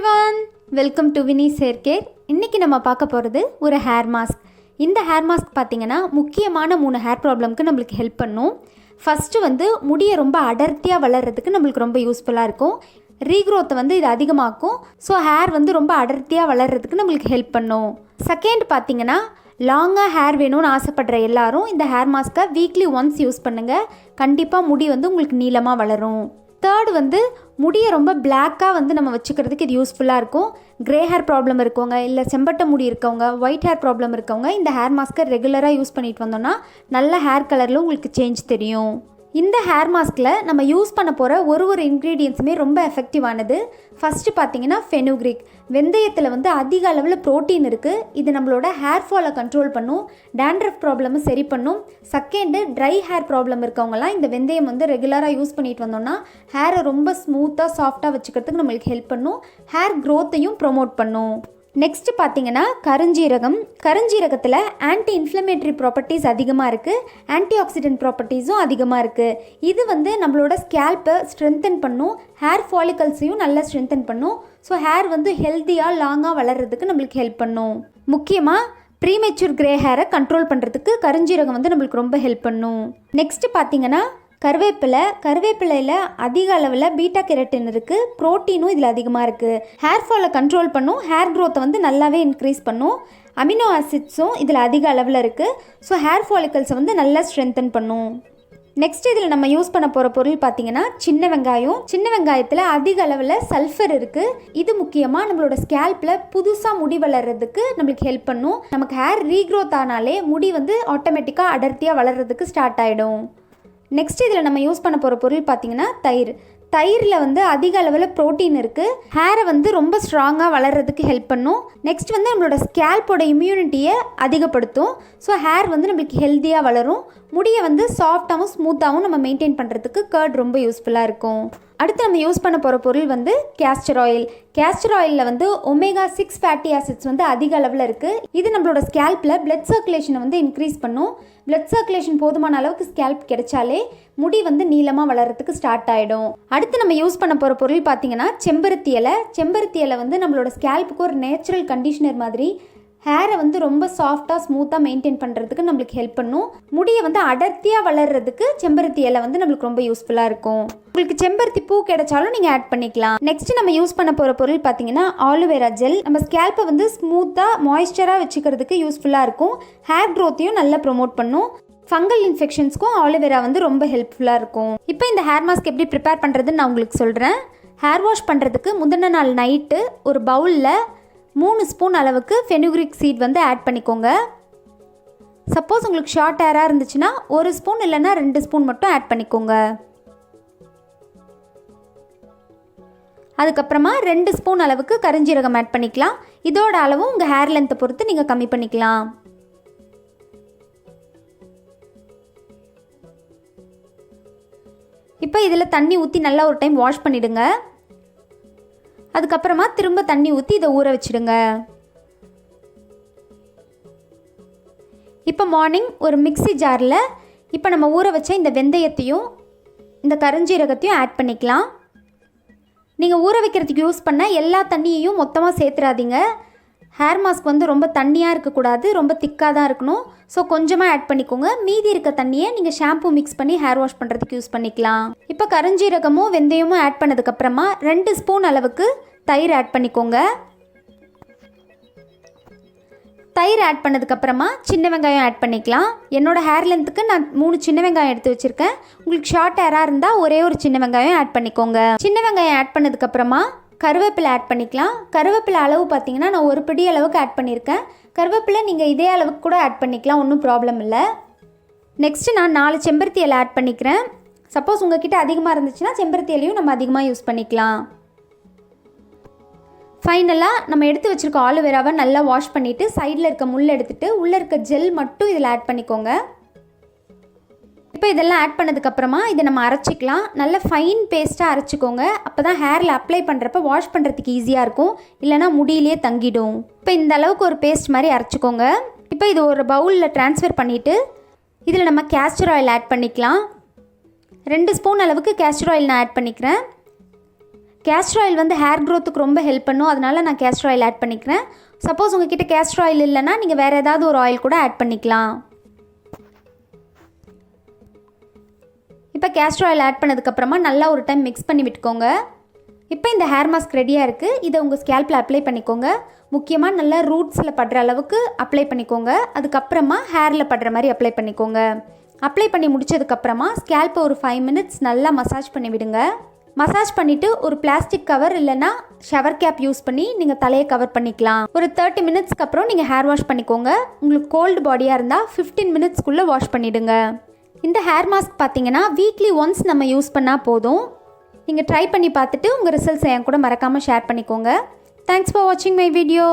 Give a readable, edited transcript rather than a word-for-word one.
Everyone, welcome to Vini's hair care. இன்றைக்கி நம்ம பார்க்க போகிறது ஒரு ஹேர் மாஸ்க். இந்த ஹேர் மாஸ்க் பார்த்திங்கன்னா முக்கியமான 3 ஹேர் ப்ராப்ளம்க்கு நம்மளுக்கு ஹெல்ப் பண்ணும். ஃபஸ்ட்டு முடியை ரொம்ப அடர்த்தியாக வளர்கிறதுக்கு நம்மளுக்கு ரொம்ப யூஸ்ஃபுல்லாக இருக்கும். ரீக்ரோத்தை இது அதிகமாக்கும். ஸோ ஹேர் ரொம்ப அடர்த்தியாக வளர்கிறதுக்கு நம்மளுக்கு ஹெல்ப் பண்ணும். செகண்ட் பார்த்திங்கன்னா லாங்காக ஹேர் வேணும்னு ஆசைப்படுற எல்லாரும் இந்த ஹேர் மாஸ்க்கை வீக்லி ஒன்ஸ் யூஸ் பண்ணுங்கள். கண்டிப்பாக முடி உங்களுக்கு நீளமாக வளரும். தேர்டு முடியை ரொம்ப பிளாக்காக நம்ம வச்சுக்கிறதுக்கு இது யூஸ்ஃபுல்லாக இருக்கும். க்ரே ஹேர் ப்ராப்ளம் இருக்கவங்க, இல்லை செம்பட்டை முடி இருக்கவங்க, ஒயிட் ஹேர் ப்ராப்ளம் இருக்கவங்க இந்த ஹேர் மாஸ்க்கை ரெகுலராக யூஸ் பண்ணிட்டு வந்தோன்னா நல்ல ஹேர் கலரில் உங்களுக்கு சேஞ்ச் தெரியும். இந்த ஹேர் மாஸ்கில் நம்ம யூஸ் பண்ண போகிற ஒரு இன்க்ரீடியன்ஸுமே ரொம்ப எஃபெக்டிவானது. ஃபஸ்ட்டு பார்த்தீங்கன்னா ஃபெனுக்ரிக். வெந்தயத்தில் அதிக அளவில் ப்ரோட்டீன் இருக்குது. இது நம்மளோட ஹேர் ஃபாலை கண்ட்ரோல் பண்ணும், டேண்ட்ரஃப் ப்ராப்ளமை சரி பண்ணும். செகண்டு, ட்ரை ஹேர் ப்ராப்ளம் இருக்கவங்களாம் இந்த வெந்தயம் ரெகுலராக யூஸ் பண்ணிட்டு வந்தோம்னா ஹேரை ரொம்ப ஸ்மூத்தாக சாஃப்டாக வச்சுக்கிறதுக்கு நம்மளுக்கு ஹெல்ப் பண்ணும். ஹேர் க்ரோத்தையும் ப்ரொமோட் பண்ணும். நெக்ஸ்ட்டு பார்த்தீங்கன்னா கருஞ்சீரகம். கருஞ்சீரகத்தில் ஆன்டி இன்ஃப்ளமேட்டரி ப்ராப்பர்ட்டிஸ் அதிகமாக இருக்குது, ஆன்டி ஆக்சிடென்ட் ப்ராப்பர்ட்டிஸும் அதிகமாக இருக்குது. இது நம்மளோட ஸ்கேல்ப்பை ஸ்ட்ரென்தன் பண்ணும், ஹேர் ஃபாலிகல்ஸையும் நல்லா ஸ்ட்ரென்தன் பண்ணும். ஸோ ஹேர் ஹெல்த்தியாக லாங்காக வளர்கிறதுக்கு நம்மளுக்கு ஹெல்ப் பண்ணும். முக்கியமாக ப்ரீமெச்சூர் க்ரே ஹேரை கண்ட்ரோல் பண்ணுறதுக்கு கருஞ்சீரகம் நம்மளுக்கு ரொம்ப ஹெல்ப் பண்ணும். நெக்ஸ்ட்டு பார்த்தீங்கன்னா கருவேப்பிலையில் அதிக அளவில் பீட்டா கெரட்டின் இருக்குது, ப்ரோட்டீனும் இதில் அதிகமாக இருக்குது. ஹேர் ஃபாலை கண்ட்ரோல் பண்ணும், ஹேர் க்ரோத்தை நல்லாவே இன்க்ரீஸ் பண்ணும். அமினோ ஆசிட்ஸும் இதில் அதிக அளவில் இருக்குது. ஸோ ஹேர் ஃபாலிகல்ஸை நல்லா ஸ்ட்ரென்தன் பண்ணும். நெக்ஸ்ட் இதில் நம்ம யூஸ் பண்ண போகிற பொருள் பார்த்திங்கன்னா சின்ன வெங்காயம். சின்ன வெங்காயத்தில் அதிக அளவில் சல்ஃபர் இருக்குது. இது முக்கியமாக நம்மளோட ஸ்கேல்ப்பில் புதுசாக முடி வளர்கிறதுக்கு நம்மளுக்கு ஹெல்ப் பண்ணும். நமக்கு ஹேர் ரீக்ரோத் ஆனாலே முடி ஆட்டோமேட்டிக்காக அடர்த்தியாக வளர்கிறதுக்கு ஸ்டார்ட் ஆகிடும். நெக்ஸ்ட் இதில் நம்ம யூஸ் பண்ண போகிற பொருள் பார்த்திங்கன்னா தயிரில் அதிக அளவில் ப்ரோட்டீன் இருக்குது. ஹேரை ரொம்ப ஸ்ட்ராங்காக வளர்கிறதுக்கு ஹெல்ப் பண்ணும். நெக்ஸ்ட் நம்மளோட ஸ்கேல்ப்போட இம்யூனிட்டியை அதிகப்படுத்தும். ஸோ ஹேர் நம்மளுக்கு ஹெல்த்தியாக வளரும். முடியை சாஃப்டாகவும் ஸ்மூத்தாகவும் நம்ம மெயின்டைன் பண்ணுறதுக்கு கர்ட் ரொம்ப யூஸ்ஃபுல்லாக இருக்கும். அடுத்து நம்ம யூஸ் பண்ண போகிற பொருள் கேஸ்டர் ஆயில். கேஸ்டர் ஆயிலில் ஒமேகா 6 ஃபேட்டி ஆசிட்ஸ் அதிக அளவில் இருக்குது. இது நம்மளோட ஸ்கேல்ப்பில் பிளட் சர்க்குலேஷனை இன்க்ரீஸ் பண்ணும். பிளட் சர்க்குலேஷன் போதுமான அளவுக்கு ஸ்கேல்ப் கிடைச்சாலே முடி நீளமாக வளர்கிறதுக்கு ஸ்டார்ட் ஆகிடும். அடுத்து நம்ம யூஸ் பண்ண போகிற பொருள் பார்த்திங்கன்னா செம்பருத்தி இலை. செம்பருத்தி இலை நம்மளோட ஸ்கேல்ப்புக்கு ஒரு நேச்சுரல் கண்டிஷனர் மாதிரி ஹேரை ரொம்ப சாஃப்டாக ஸ்மூத்தாக மெயின்டைன் பண்ணுறதுக்கு நம்மளுக்கு ஹெல்ப் பண்ணும். முடியை அடர்த்தியாக வளர்கிறதுக்கு செம்பருத்தி இலை நம்மளுக்கு ரொம்ப யூஸ்ஃபுல்லாக இருக்கும். உங்களுக்கு செம்பருத்தி பூ கிடைச்சாலும் நீங்கள் ஆட் பண்ணிக்கலாம். நெக்ஸ்ட் நம்ம யூஸ் பண்ண போகிற பொருள் பார்த்தீங்கன்னா ஆலோவேரா ஜெல். நம்ம ஸ்கேல்ப்பை ஸ்மூத்தாக மாய்ஸ்சராக வச்சுக்கிறதுக்கு யூஸ்ஃபுல்லாக இருக்கும். ஹேர் க்ரோத்தையும் நல்லா ப்ரொமோட் பண்ணும். ஃபங்கல் இன்ஃபெக்ஷன்ஸ்க்கும் ஆலோவேரா ரொம்ப ஹெல்ப்ஃபுல்லாக இருக்கும். இப்போ இந்த ஹேர் மாஸ்க் எப்படி ப்ரிப்பேர் பண்ணுறதுன்னு நான் உங்களுக்கு சொல்கிறேன். ஹேர் வாஷ் பண்ணுறதுக்கு முந்தின நாள் நைட்டு ஒரு பவுலில் 3 ஸ்பூன் அளவுக்கு ஃபெனுக்ரிக் சீட் ஆட் பண்ணிக்கோங்க. சப்போஸ் உங்களுக்கு ஷார்ட் ஹேராக இருந்துச்சுன்னா 1 ஸ்பூன் இல்லைன்னா 2 ஸ்பூன் மட்டும் ஆட் பண்ணிக்கோங்க. அதுக்கப்புறமா 2 ஸ்பூன் அளவுக்கு கருஞ்சீரகம் ஆட் பண்ணிக்கலாம். இதோட அளவும் உங்கள் ஹேர் லென்த்தை பொறுத்து நீங்கள் கம்மி பண்ணிக்கலாம். இப்போ இதில் தண்ணி ஊற்றி நல்லா ஒரு டைம் வாஷ் பண்ணிவிடுங்க. அதுக்கப்புறமா திரும்ப தண்ணி ஊற்றி இதை ஊற வச்சுடுங்க. இப்போ மார்னிங் ஒரு மிக்ஸி ஜாரில் இப்போ நம்ம ஊற வச்ச இந்த வெந்தயத்தையும் இந்த கருஞ்சீரகத்தையும் ஆட் பண்ணிக்கலாம். நீங்கள் ஊற வைக்கிறதுக்கு யூஸ் பண்ண எல்லா தண்ணியையும் மொத்தமாக சேர்த்துறாதீங்க. ஹேர் மாஸ்க் ரொம்ப தண்ணியாக இருக்கக்கூடாது, ரொம்ப திக்காக தான் இருக்கணும். ஸோ கொஞ்சமாக ஆட் பண்ணிக்கோங்க. மீதி இருக்க தண்ணியை நீங்கள் ஷாம்பு மிக்ஸ் பண்ணி ஹேர் வாஷ் பண்ணுறதுக்கு யூஸ் பண்ணிக்கலாம். இப்போ கருஞ்சீரகமும் வெந்தயமும் ஆட் பண்ணதுக்கப்புறமா 2 ஸ்பூன் அளவுக்கு தயிர் ஆட் பண்ணிக்கோங்க. தயிர் ஆட் பண்ணதுக்கப்புறமா சின்ன வெங்காயம் ஆட் பண்ணிக்கலாம். என்னோடய ஹேர் லென்த்துக்கு நான் 3 சின்ன வெங்காயம் எடுத்து வச்சுருக்கேன். உங்களுக்கு ஷார்ட் ஹேராக இருந்தால் ஒரே ஒரு சின்ன வெங்காயம் ஆட் பண்ணிக்கோங்க. சின்ன வெங்காயம் ஆட் பண்ணதுக்கப்புறமா கருவேப்பிலை ஆட் பண்ணிக்கலாம். கருவேப்பிலை அளவு பார்த்தீங்கன்னா நான் 1 பிடி அளவுக்கு ஆட் பண்ணியிருக்கேன். கருவேப்பிலை நீங்கள் இதே அளவுக்கு கூட ஆட் பண்ணிக்கலாம், ஒன்றும் ப்ராப்ளம் இல்லை. நெக்ஸ்ட்டு நான் 4 செம்பருத்தி இலை ஆட் பண்ணிக்கிறேன். சப்போஸ் உங்ககிட்ட அதிகமாக இருந்துச்சுன்னா செம்பருத்தி இலையும் நம்ம அதிகமாக யூஸ் பண்ணிக்கலாம். ஃபைனலாக நம்ம எடுத்து வச்சுருக்க ஆலோவேராவை நல்லா வாஷ் பண்ணிவிட்டு சைடில் இருக்க முள் எடுத்துகிட்டு உள்ளே இருக்க ஜெல் மட்டும் இதில் ஆட் பண்ணிக்கோங்க. இப்போ இதெல்லாம் ஆட் பண்ணதுக்கப்புறமா இதை நம்ம அரைச்சிக்கலாம். நல்ல ஃபைன் பேஸ்ட்டாக அரைச்சிக்கோங்க. அப்போ தான் ஹேரில் அப்ளை பண்ணுறப்ப வாஷ் பண்ணுறதுக்கு ஈஸியாக இருக்கும், இல்லைனா முடியிலே தங்கிடும். இப்போ இந்த அளவுக்கு ஒரு பேஸ்ட் மாதிரி அரைச்சிக்கோங்க. இப்போ இது ஒரு பவுலில் ட்ரான்ஸ்ஃபர் பண்ணிவிட்டு இதில் நம்ம கேஸ்டர் ஆயில் ஆட் பண்ணிக்கலாம். 2 ஸ்பூன் அளவுக்கு கேஸ்டர் ஆயில் நான் ஆட் பண்ணிக்கிறேன். கேஸ்டர் ஆயில் வந்து ஹேர் க்ரோத்துக்கு ரொம்ப ஹெல்ப் பண்ணும், அதனால் நான் கேஸ்டர் ஆயில் ஆட் பண்ணிக்கிறேன். சப்போஸ் உங்ககிட்ட கேஸ்டர் ஆயில் இல்லைன்னா நீங்கள் வேறு ஏதாவது ஒரு ஆயில் கூட ஆட் பண்ணிக்கலாம். இப்போ கேஸ்டர் ஆயில் ஆட் பண்ணதுக்கப்புறமா நல்லா ஒரு டைம் மிக்ஸ் பண்ணி விட்டுக்கோங்க. இப்போ இந்த ஹேர் மாஸ்க் ரெடியாக இருக்குது. இதை உங்கள் ஸ்கேல்பில் அப்ளை பண்ணிக்கோங்க. முக்கியமாக நல்லா ரூட்ஸில் படுற அளவுக்கு அப்ளை பண்ணிக்கோங்க. அதுக்கப்புறமா ஹேரில் படுற மாதிரி அப்ளை பண்ணிக்கோங்க. அப்ளை பண்ணி முடிச்சதுக்கப்புறமா ஸ்கேல்ப்பை ஒரு 5 மினிட்ஸ் நல்லா மசாஜ் பண்ணி விடுங்க. மசாஜ் பண்ணிவிட்டு ஒரு பிளாஸ்டிக் கவர் இல்லைனா ஷவர் கேப் யூஸ் பண்ணி நீங்கள் தலையை கவர் பண்ணிக்கலாம். ஒரு 30 மினிட்ஸ்க்கு அப்புறம் நீங்கள் ஹேர் வாஷ் பண்ணிக்கோங்க. உங்களுக்கு கோல்டு பாடியாக இருந்தால் 15 மினிட்ஸ்க்குள்ளே வாஷ் பண்ணிவிடுங்க. இந்த ஹேர் மாஸ்க் பார்த்தீங்கன்னா வீக்லி ஒன்ஸ் நம்ம யூஸ் பண்ணால் போதும். நீங்கள் ட்ரை பண்ணி பார்த்துட்டு உங்கள் ரிசல்ட்ஸை என் கூட மறக்காமல் ஷேர் பண்ணிக்கோங்க. தேங்க்ஸ் ஃபார் வாட்சிங் மை வீடியோ.